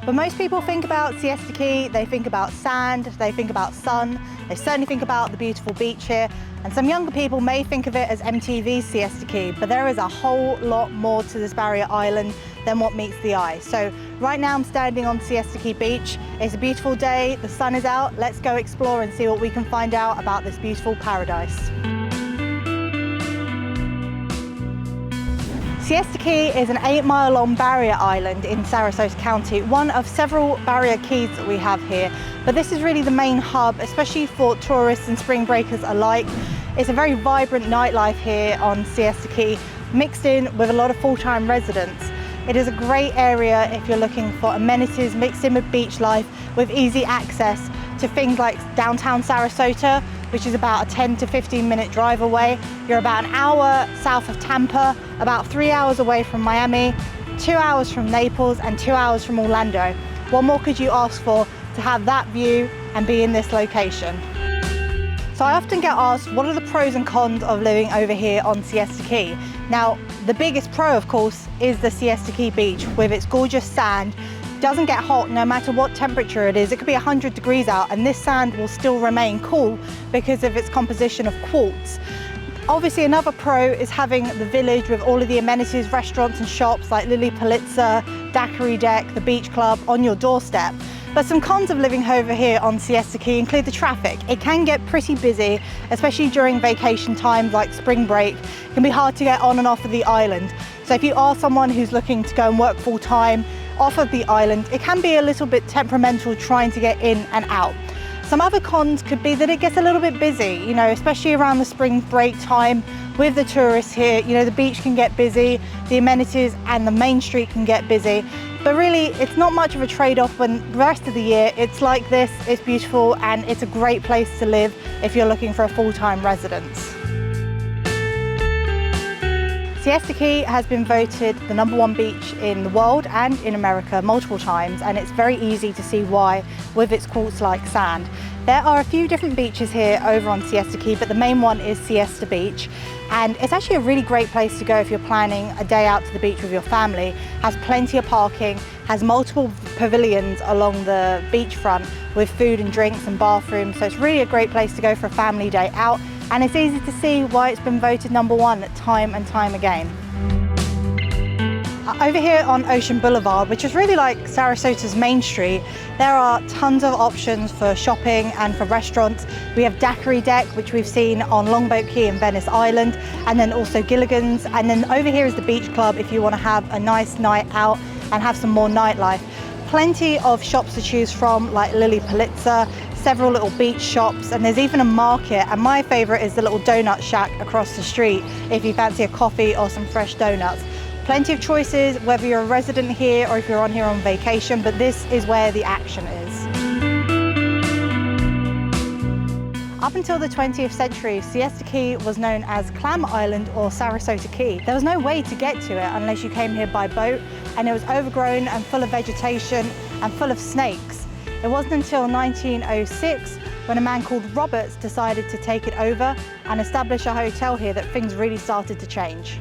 But most people think about Siesta Key, they think about sand, they think about sun, they certainly think about the beautiful beach here, and some younger people may think of it as MTV's Siesta Key, but there is a whole lot more to this barrier island than what meets the eye. So right now I'm standing on Siesta Key Beach. It's a beautiful day, the sun is out, let's go explore and see what we can find out about this beautiful paradise. Siesta Key is an 8-mile-long barrier island in Sarasota County, one of several barrier keys that we have here. But this is really the main hub, especially for tourists and spring breakers alike. It's a very vibrant nightlife here on Siesta Key, mixed in with a lot of full-time residents. It is a great area if you're looking for amenities mixed in with beach life, with easy access to things like downtown Sarasota, which is about a 10 to 15 minute drive away. You're about an hour south of Tampa, about 3 hours away from Miami, 2 hours from Naples, and 2 hours from Orlando. What more could you ask for to have that view and be in this location? So I often get asked, what are the pros and cons of living over here on Siesta Key? Now, the biggest pro, of course, is the Siesta Key beach with its gorgeous sand. Doesn't get hot no matter what temperature it is. It could be 100 degrees out and this sand will still remain cool because of its composition of quartz. Obviously another pro is having the village with all of the amenities, restaurants and shops like Lily Pulitzer, Daiquiri Deck, the beach club on your doorstep. But some cons of living over here on Siesta Key include the traffic. It can get pretty busy, especially during vacation times like spring break. It can be hard to get on and off of the island. So if you are someone who's looking to go and work full time off of the island, it can be a little bit temperamental trying to get in and out. Some other cons could be that it gets a little bit busy, you know, especially around the spring break time with the tourists here. You know, the beach can get busy, the amenities and the main street can get busy. But really, it's not much of a trade-off when the rest of the year it's like this, it's beautiful, and it's a great place to live if you're looking for a full-time residence. Siesta Key has been voted the #1 beach in the world and in America multiple times, and it's very easy to see why with its quartz-like sand. There are a few different beaches here over on Siesta Key, but the main one is Siesta Beach. And it's actually a really great place to go if you're planning a day out to the beach with your family. Has plenty of parking, has multiple pavilions along the beachfront with food and drinks and bathrooms. So it's really a great place to go for a family day out. And it's easy to see why it's been voted #1 time and time again. Over here on Ocean Boulevard, which is really like Sarasota's main street, there are tons of options for shopping and for restaurants. We have Daiquiri Deck, which we've seen on Longboat Key in Venice Island, and then also Gilligan's. And then over here is the beach club if you want to have a nice night out and have some more nightlife. Plenty of shops to choose from, like Lily Pulitzer, several little beach shops, and there's even a market. And my favorite is the little donut shack across the street if you fancy a coffee or some fresh donuts. Plenty of choices, whether you're a resident here or if you're on here on vacation, but this is where the action is. Up until the 20th century, Siesta Key was known as Clam Island or Sarasota Key. There was no way to get to it unless you came here by boat, and it was overgrown and full of vegetation and full of snakes. It wasn't until 1906 when a man called Roberts decided to take it over and establish a hotel here that things really started to change.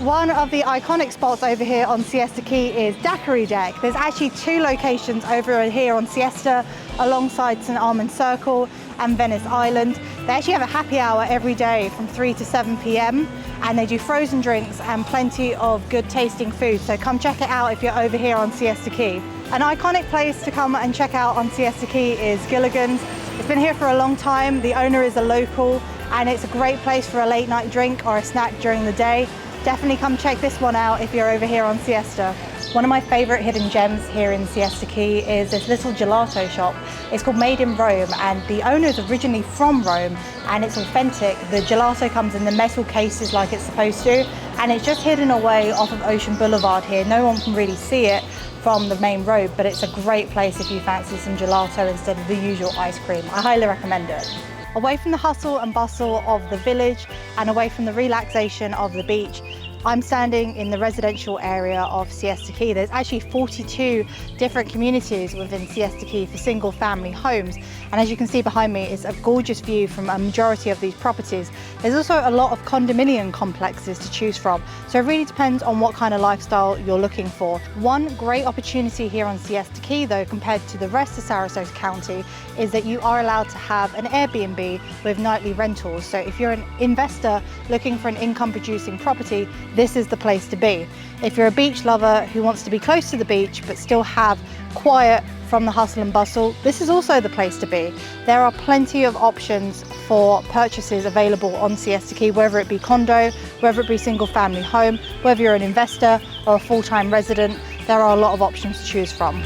One of the iconic spots over here on Siesta Key is Daiquiri Deck. There's actually 2 locations over here on Siesta alongside St. Armand's Circle and Venice Island. They actually have a happy hour every day from 3 to 7 p.m. and they do frozen drinks and plenty of good tasting food. So come check it out if you're over here on Siesta Key. An iconic place to come and check out on Siesta Key is Gilligan's. It's been here for a long time. The owner is a local and it's a great place for a late night drink or a snack during the day. Definitely come check this one out if you're over here on Siesta. One of my favorite hidden gems here in Siesta Key is this little gelato shop. It's called Made in Rome, and the owner is originally from Rome, and it's authentic. The gelato comes in the metal cases like it's supposed to, and it's just hidden away off of Ocean Boulevard here. No one can really see it from the main road, but it's a great place if you fancy some gelato instead of the usual ice cream. I highly recommend it. Away from the hustle and bustle of the village and away from the relaxation of the beach, I'm standing in the residential area of Siesta Key. There's actually 42 different communities within Siesta Key for single family homes. And as you can see behind me, it's a gorgeous view from a majority of these properties. There's also a lot of condominium complexes to choose from. So it really depends on what kind of lifestyle you're looking for. One great opportunity here on Siesta Key though, compared to the rest of Sarasota County, is that you are allowed to have an Airbnb with nightly rentals. So if you're an investor looking for an income producing property, this is the place to be. If you're a beach lover who wants to be close to the beach but still have quiet from the hustle and bustle, this is also the place to be. There are plenty of options for purchases available on Siesta Key, whether it be condo, whether it be single family home, whether you're an investor or a full-time resident, there are a lot of options to choose from.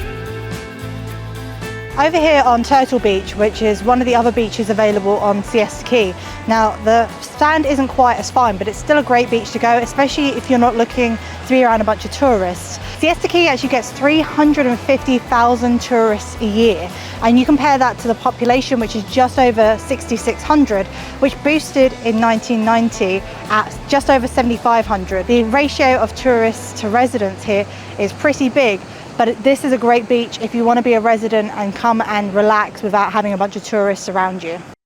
Over here on Turtle Beach, which is one of the other beaches available on Siesta Key. Now, the sand isn't quite as fine, but it's still a great beach to go, especially if you're not looking to be around a bunch of tourists. Siesta Key actually gets 350,000 tourists a year. And you compare that to the population, which is just over 6,600, which boosted in 1990 at just over 7,500. The ratio of tourists to residents here is pretty big. But this is a great beach if you want to be a resident and come and relax without having a bunch of tourists around you.